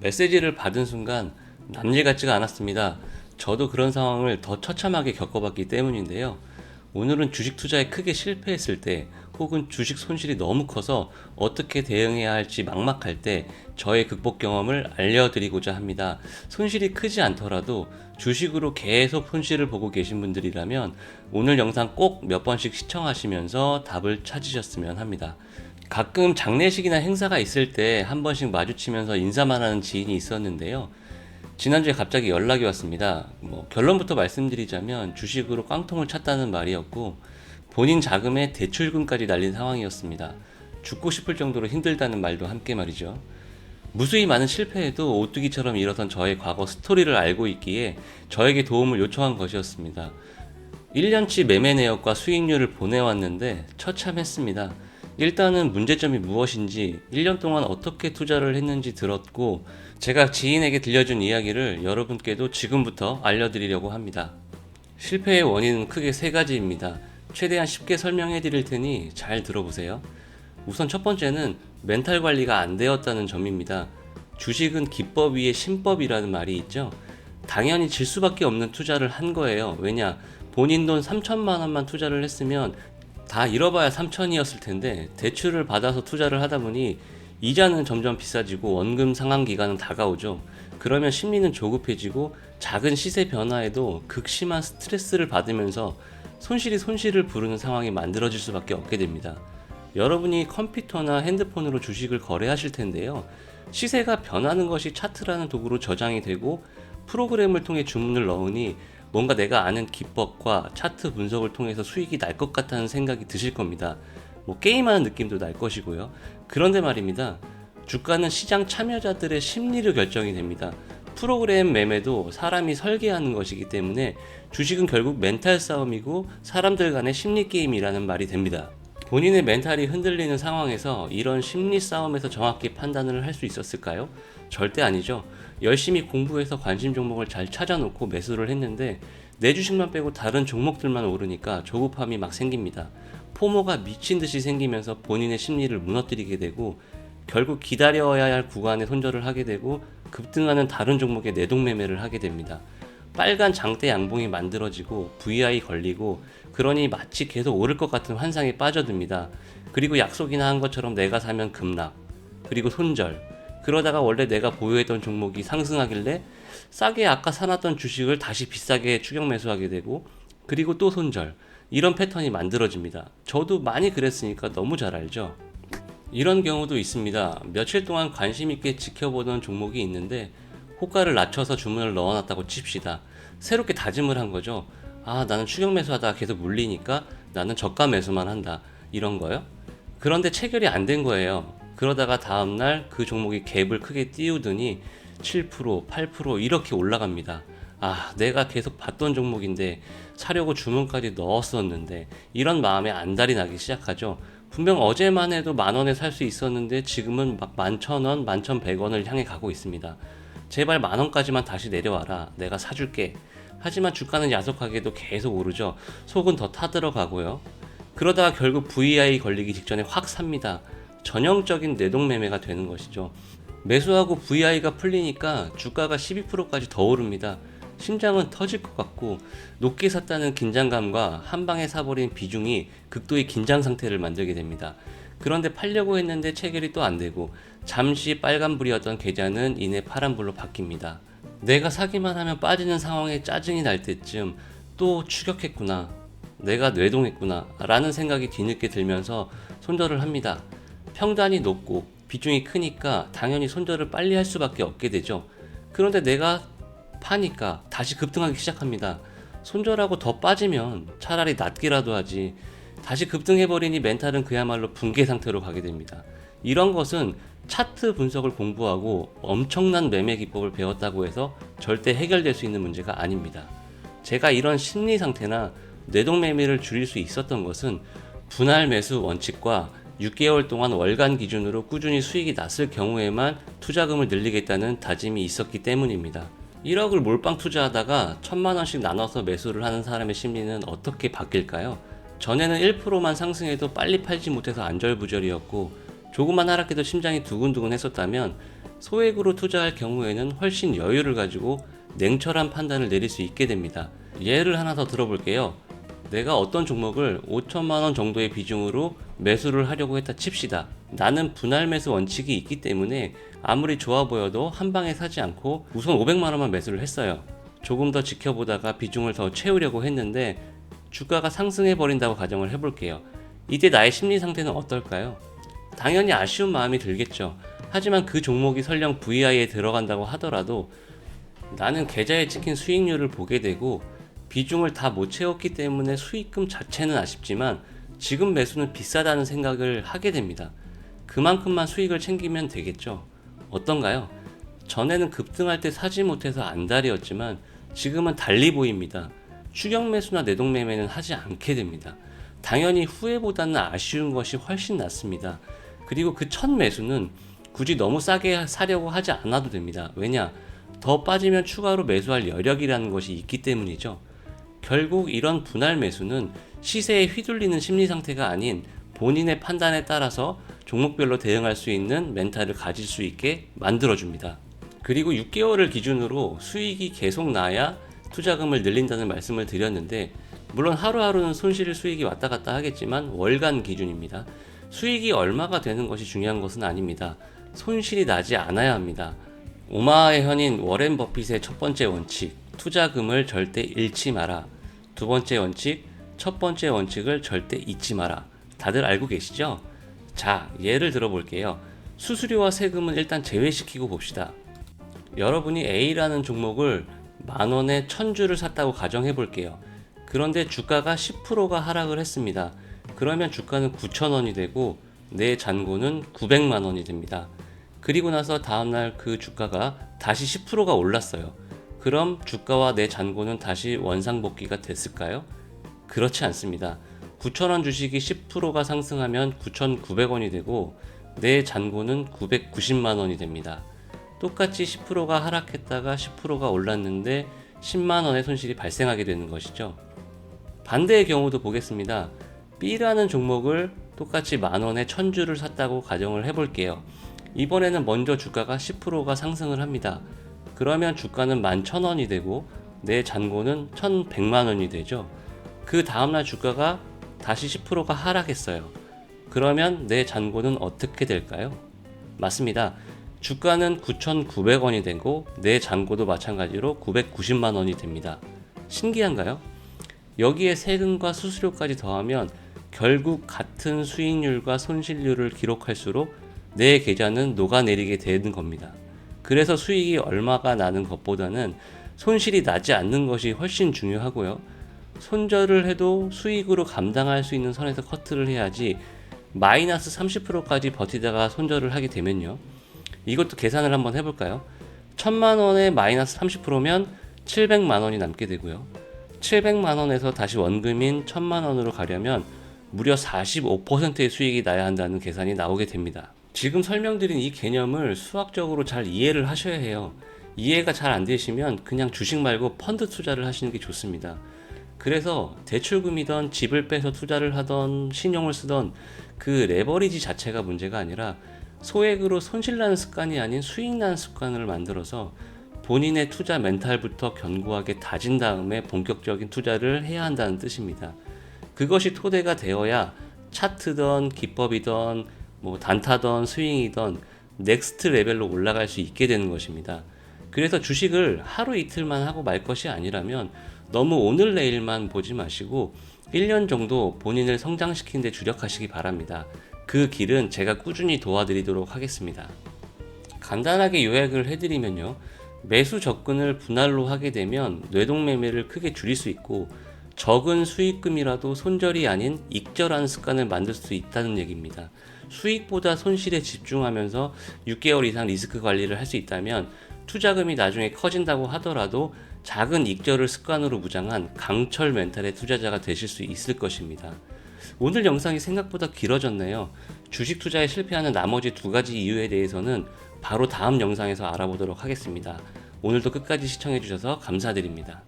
메시지를 받은 순간 남일 같지가 않았습니다. 저도 그런 상황을 더 처참하게 겪어봤기 때문인데요. 오늘은 주식 투자에 크게 실패했을 때, 혹은 주식 손실이 너무 커서 어떻게 대응해야 할지 막막할 때 저의 극복 경험을 알려드리고자 합니다. 손실이 크지 않더라도 주식으로 계속 손실을 보고 계신 분들이라면 오늘 영상 꼭 몇 번씩 시청하시면서 답을 찾으셨으면 합니다. 가끔 장례식이나 행사가 있을 때 한 번씩 마주치면서 인사만 하는 지인이 있었는데요. 지난주에 갑자기 연락이 왔습니다. 결론부터 말씀드리자면 주식으로 깡통을 찼다는 말이었고, 본인 자금에 대출금까지 날린 상황이었습니다. 죽고 싶을 정도로 힘들다는 말도 함께 말이죠. 무수히 많은 실패에도 오뚜기처럼 일어선 저의 과거 스토리를 알고 있기에 저에게 도움을 요청한 것이었습니다. 1년치 매매 내역과 수익률을 보내왔는데 처참했습니다. 일단은 문제점이 무엇인지, 1년 동안 어떻게 투자를 했는지 들었고, 제가 지인에게 들려준 이야기를 여러분께도 지금부터 알려드리려고 합니다. 실패의 원인은 크게 세 가지입니다. 최대한 쉽게 설명해 드릴 테니 잘 들어보세요. 우선 첫 번째는 멘탈 관리가 안 되었다는 점입니다. 주식은 기법 위에 신법이라는 말이 있죠. 당연히 질 수밖에 없는 투자를 한 거예요. 왜냐? 본인 돈 3천만 원만 투자를 했으면 다 잃어봐야 3천이었을 텐데, 대출을 받아서 투자를 하다 보니 이자는 점점 비싸지고 원금 상환 기간은 다가오죠. 그러면 심리는 조급해지고 작은 시세 변화에도 극심한 스트레스를 받으면서 손실이 손실을 부르는 상황이 만들어질 수밖에 없게 됩니다. 여러분이 컴퓨터나 핸드폰으로 주식을 거래하실 텐데요. 시세가 변하는 것이 차트라는 도구로 저장이 되고 프로그램을 통해 주문을 넣으니 뭔가 내가 아는 기법과 차트 분석을 통해서 수익이 날 것 같다는 생각이 드실 겁니다. 게임하는 느낌도 날 것이고요. 그런데 말입니다. 주가는 시장 참여자들의 심리로 결정이 됩니다. 프로그램 매매도 사람이 설계하는 것이기 때문에 주식은 결국 멘탈 싸움이고 사람들 간의 심리 게임이라는 말이 됩니다. 본인의 멘탈이 흔들리는 상황에서 이런 심리 싸움에서 정확히 판단을 할 수 있었을까요? 절대 아니죠. 열심히 공부해서 관심 종목을 잘 찾아놓고 매수를 했는데 내 주식만 빼고 다른 종목들만 오르니까 조급함이 막 생깁니다. 포모가 미친 듯이 생기면서 본인의 심리를 무너뜨리게 되고, 결국 기다려야 할 구간에 손절을 하게 되고 급등하는 다른 종목에 내동매매를 하게 됩니다. 빨간 장대 양봉이 만들어지고 VI 걸리고, 그러니 마치 계속 오를 것 같은 환상에 빠져듭니다. 그리고 약속이나 한 것처럼 내가 사면 급락, 그리고 손절. 그러다가 원래 내가 보유했던 종목이 상승하길래 싸게 아까 사놨던 주식을 다시 비싸게 추격 매수하게 되고, 그리고 또 손절. 이런 패턴이 만들어집니다. 저도 많이 그랬으니까 너무 잘 알죠. 이런 경우도 있습니다. 며칠 동안 관심 있게 지켜보던 종목이 있는데 호가를 낮춰서 주문을 넣어놨다고 칩시다. 새롭게 다짐을 한 거죠. 나는 추격 매수하다가 계속 물리니까 나는 저가 매수만 한다, 이런 거요. 그런데 체결이 안 된 거예요. 그러다가 다음날 그 종목이 갭을 크게 띄우더니 7%, 8% 이렇게 올라갑니다. 내가 계속 봤던 종목인데 사려고 주문까지 넣었었는데, 이런 마음에 안달이 나기 시작하죠. 분명 어제만 해도 만원에 살 수 있었는데 지금은 막 11,000원, 11,100원을 향해 가고 있습니다. 제발 만원까지만 다시 내려와라, 내가 사줄게. 하지만 주가는 야속하게도 계속 오르죠. 속은 더 타들어가고요. 그러다가 결국 VI 걸리기 직전에 확 삽니다. 전형적인 내동매매가 되는 것이죠. 매수하고 VI가 풀리니까 주가가 12%까지 더 오릅니다. 심장은 터질 것 같고, 높게 샀다는 긴장감과 한 방에 사버린 비중이 극도의 긴장 상태를 만들게 됩니다. 그런데 팔려고 했는데 체결이 또 안 되고, 잠시 빨간불이었던 계좌는 이내 파란불로 바뀝니다. 내가 사기만 하면 빠지는 상황에 짜증이 날 때쯤 또 추격했구나, 내가 뇌동했구나 라는 생각이 뒤늦게 들면서 손절을 합니다. 평단이 높고 비중이 크니까 당연히 손절을 빨리 할 수밖에 없게 되죠. 그런데 내가 파니까 다시 급등하기 시작합니다. 손절하고 더 빠지면 차라리 낮게라도 하지, 다시 급등해버리니 멘탈은 그야말로 붕괴 상태로 가게 됩니다. 이런 것은 차트 분석을 공부하고 엄청난 매매 기법을 배웠다고 해서 절대 해결될 수 있는 문제가 아닙니다. 제가 이런 심리 상태나 뇌동매매를 줄일 수 있었던 것은 분할 매수 원칙과 6개월 동안 월간 기준으로 꾸준히 수익이 났을 경우에만 투자금을 늘리겠다는 다짐이 있었기 때문입니다. 1억을 몰빵 투자하다가 1,000만원씩 나눠서 매수를 하는 사람의 심리는 어떻게 바뀔까요? 전에는 1%만 상승해도 빨리 팔지 못해서 안절부절이었고, 조금만 하락해도 심장이 두근두근 했었다면 소액으로 투자할 경우에는 훨씬 여유를 가지고 냉철한 판단을 내릴 수 있게 됩니다. 예를 하나 더 들어볼게요. 내가 어떤 종목을 5천만 원 정도의 비중으로 매수를 하려고 했다 칩시다. 나는 분할 매수 원칙이 있기 때문에 아무리 좋아 보여도 한 방에 사지 않고 우선 500만 원만 매수를 했어요. 조금 더 지켜보다가 비중을 더 채우려고 했는데 주가가 상승해 버린다고 가정을 해볼게요. 이때 나의 심리 상태는 어떨까요? 당연히 아쉬운 마음이 들겠죠. 하지만 그 종목이 설령 VI에 들어간다고 하더라도 나는 계좌에 찍힌 수익률을 보게 되고 비중을 다 못 채웠기 때문에 수익금 자체는 아쉽지만 지금 매수는 비싸다는 생각을 하게 됩니다. 그만큼만 수익을 챙기면 되겠죠. 어떤가요? 전에는 급등할 때 사지 못해서 안달이었지만 지금은 달리 보입니다. 추격 매수나 내동 매매는 하지 않게 됩니다. 당연히 후회보다는 아쉬운 것이 훨씬 낫습니다. 그리고 그 첫 매수는 굳이 너무 싸게 사려고 하지 않아도 됩니다. 왜냐? 더 빠지면 추가로 매수할 여력이라는 것이 있기 때문이죠. 결국 이런 분할 매수는 시세에 휘둘리는 심리 상태가 아닌 본인의 판단에 따라서 종목별로 대응할 수 있는 멘탈을 가질 수 있게 만들어줍니다. 그리고 6개월을 기준으로 수익이 계속 나야 투자금을 늘린다는 말씀을 드렸는데 물론 하루하루는 손실 수익이 왔다 갔다 하겠지만 월간 기준입니다. 수익이 얼마가 되는 것이 중요한 것은 아닙니다. 손실이 나지 않아야 합니다. 오마하의 현인 워렌 버핏의 첫 번째 원칙, 투자금을 절대 잃지 마라. 두 번째 원칙, 첫 번째 원칙을 절대 잊지 마라. 다들 알고 계시죠? 자, 예를 들어볼게요. 수수료와 세금은 일단 제외시키고 봅시다. 여러분이 A라는 종목을 만원에 1000주를 샀다고 가정해 볼게요. 그런데 주가가 10%가 하락을 했습니다. 그러면 주가는 9,000원이 되고 내 잔고는 900만원이 됩니다. 그리고 나서 다음날 그 주가가 다시 10%가 올랐어요. 그럼 주가와 내 잔고는 다시 원상복귀가 됐을까요? 그렇지 않습니다. 9,000원 주식이 10%가 상승하면 9,900원이 되고 내 잔고는 990만원이 됩니다. 똑같이 10%가 하락했다가 10%가 올랐는데 10만원의 손실이 발생하게 되는 것이죠. 반대의 경우도 보겠습니다. B라는 종목을 똑같이 만원에 1000주를 샀다고 가정을 해볼게요. 이번에는 먼저 주가가 10%가 상승을 합니다. 그러면 주가는 11,000원이 되고 내 잔고는 1,100만원이 되죠. 그 다음날 주가가 다시 10%가 하락했어요. 그러면 내 잔고는 어떻게 될까요? 맞습니다. 주가는 9,900원이 되고 내 잔고도 마찬가지로 990만원이 됩니다. 신기한가요? 여기에 세금과 수수료까지 더하면 결국 같은 수익률과 손실률을 기록할수록 내 계좌는 녹아내리게 되는 겁니다. 그래서 수익이 얼마가 나는 것보다는 손실이 나지 않는 것이 훨씬 중요하고요. 손절을 해도 수익으로 감당할 수 있는 선에서 커트를 해야지 마이너스 30%까지 버티다가 손절을 하게 되면요. 이것도 계산을 한번 해볼까요? 1000만원에 마이너스 30%면 700만원이 남게 되고요. 700만원에서 다시 원금인 1000만원으로 가려면 무려 45%의 수익이 나야 한다는 계산이 나오게 됩니다. 지금 설명드린 이 개념을 수학적으로 잘 이해를 하셔야 해요. 이해가 잘 안 되시면 그냥 주식 말고 펀드 투자를 하시는 게 좋습니다. 그래서 대출금이던 집을 빼서 투자를 하던 신용을 쓰던 그 레버리지 자체가 문제가 아니라 소액으로 손실나는 습관이 아닌 수익나는 습관을 만들어서 본인의 투자 멘탈부터 견고하게 다진 다음에 본격적인 투자를 해야 한다는 뜻입니다. 그것이 토대가 되어야 차트던 기법이던 단타던 스윙이던 넥스트 레벨로 올라갈 수 있게 되는 것입니다. 그래서 주식을 하루 이틀만 하고 말 것이 아니라면 너무 오늘 내일만 보지 마시고 1년 정도 본인을 성장시키는 데 주력하시기 바랍니다. 그 길은 제가 꾸준히 도와드리도록 하겠습니다. 간단하게 요약을 해드리면요. 매수 접근을 분할로 하게 되면 뇌동매매를 크게 줄일 수 있고 적은 수익금이라도 손절이 아닌 익절하는 습관을 만들 수 있다는 얘기입니다. 수익보다 손실에 집중하면서 6개월 이상 리스크 관리를 할 수 있다면 투자금이 나중에 커진다고 하더라도 작은 익절을 습관으로 무장한 강철 멘탈의 투자자가 되실 수 있을 것입니다. 오늘 영상이 생각보다 길어졌네요. 주식 투자에 실패하는 나머지 두 가지 이유에 대해서는 바로 다음 영상에서 알아보도록 하겠습니다. 오늘도 끝까지 시청해주셔서 감사드립니다.